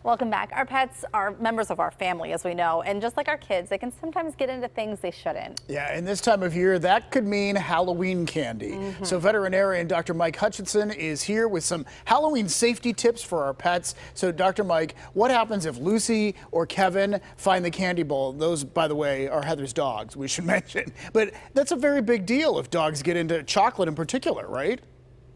Welcome back. Our pets are members of our family, as we know, and just like our kids, they can sometimes get into things they shouldn't. Yeah, and this time of year, that could mean Halloween candy. So veterinarian Dr. Mike Hutchinson is here with some Halloween safety tips for our pets. So Dr. Mike, what happens if Lucy or Kevin find the candy bowl? Those, by the way, are Heather's dogs, we should mention. But that's a very big deal if dogs get into chocolate in particular, right?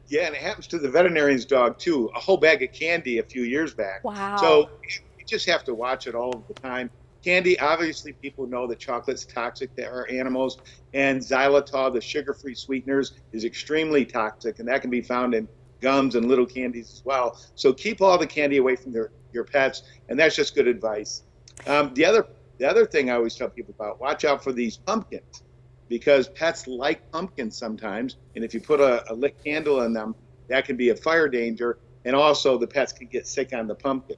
Yeah, and it happens to the veterinarian's dog too. A whole bag of candy a few years back. Wow. So you just have to watch it all the time. Candy, obviously people know that chocolate's toxic to our animals, and xylitol, the sugar-free sweeteners, is extremely toxic, and that can be found in gums and little candies as well. So keep all the candy away from your pets, and that's just good advice. The other thing I always tell people about, watch out for these pumpkins, because pets like pumpkins sometimes, and if you put a lit candle in them, that can be a fire danger, and also the pets can get sick on the pumpkin.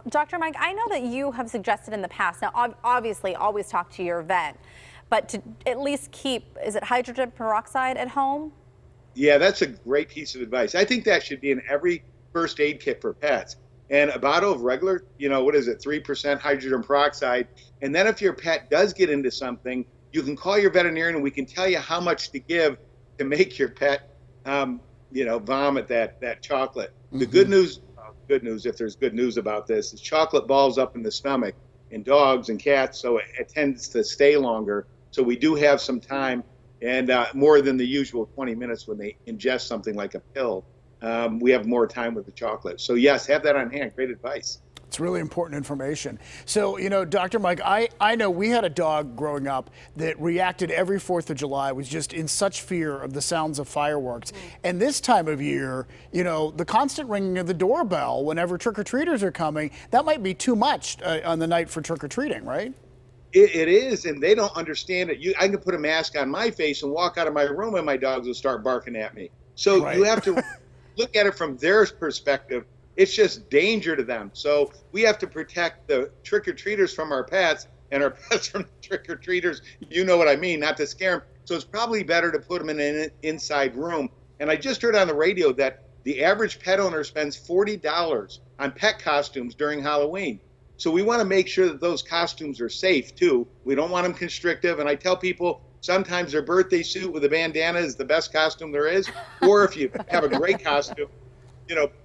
Dr. Mike, I know that you have suggested in the past, now obviously always talk to your vet, but to at least keep, is it hydrogen peroxide at home? Yeah, that's a great piece of advice. I think that should be in every first aid kit for pets. And a bottle of regular, 3% hydrogen peroxide. And then if your pet does get into something, you can call your veterinarian and we can tell you how much to give to make your pet, vomit that chocolate. The good news, if there's good news about this, is chocolate balls up in the stomach in dogs and cats, so it tends to stay longer. So we do have some time, and more than the usual 20 minutes when they ingest something like a pill. We have more time with the chocolate. So yes, have that on hand. Great advice. It's really important information. So, Dr. Mike, I know we had a dog growing up that reacted every 4th of July, was just in such fear of the sounds of fireworks. And this time of year, the constant ringing of the doorbell whenever trick-or-treaters are coming, that might be too much on the night for trick-or-treating, right? It is, and they don't understand it. I can put a mask on my face and walk out of my room and my dogs will start barking at me. So You have to look at it from their perspective. It's just danger to them. So we have to protect the trick-or-treaters from our pets and our pets from the trick-or-treaters. You know what I mean, not to scare them. So it's probably better to put them in an inside room. And I just heard on the radio that the average pet owner spends $40 on pet costumes during Halloween. So we want to make sure that those costumes are safe too. We don't want them constrictive. And I tell people sometimes their birthday suit with a bandana is the best costume there is. Or if you have a great costume,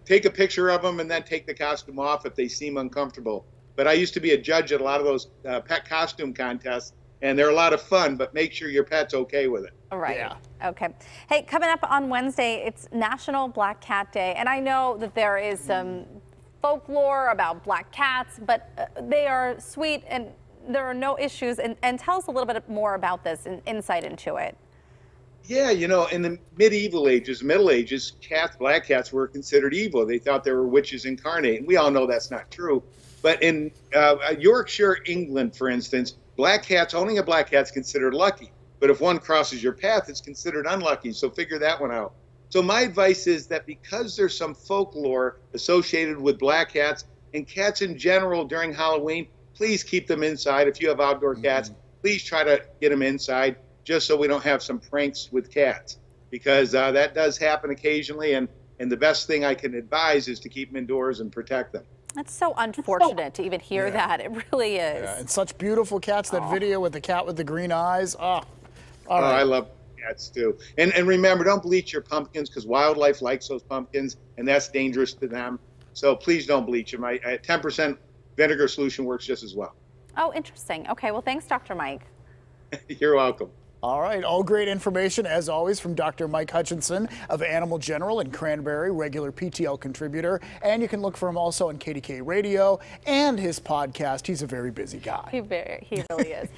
take a picture of them and then take the costume off if they seem uncomfortable. But I used to be a judge at a lot of those pet costume contests, and they're a lot of fun, but make sure your pet's okay with it. All right. Yeah. Okay. Hey, coming up on Wednesday, it's National Black Cat Day, and I know that there is some folklore about black cats, but they are sweet and there are no issues. And tell us a little bit more about this and insight into it. Yeah, in the medieval ages, Middle Ages, black cats were considered evil. They thought they were witches incarnate, and we all know that's not true. But in Yorkshire, England, for instance, owning a black cat's considered lucky. But if one crosses your path, it's considered unlucky. So figure that one out. So my advice is that because there's some folklore associated with black cats and cats in general during Halloween, please keep them inside. If you have outdoor cats, please try to get them inside, just so we don't have some pranks with cats, because that does happen occasionally, and the best thing I can advise is to keep them indoors and protect them. That's so unfortunate to even hear that. It really is. Yeah, and such beautiful cats, that video with the cat with the green eyes. All right. I love cats too. And remember, don't bleach your pumpkins, because wildlife likes those pumpkins, and that's dangerous to them. So please don't bleach them. 10% vinegar solution works just as well. Oh, interesting. Okay, well, thanks, Dr. Mike. You're welcome. All right, all great information, as always, from Dr. Mike Hutchinson of Animal General in Cranberry, regular PTL contributor. And you can look for him also on KDK Radio and his podcast. He's a very busy guy. He really is.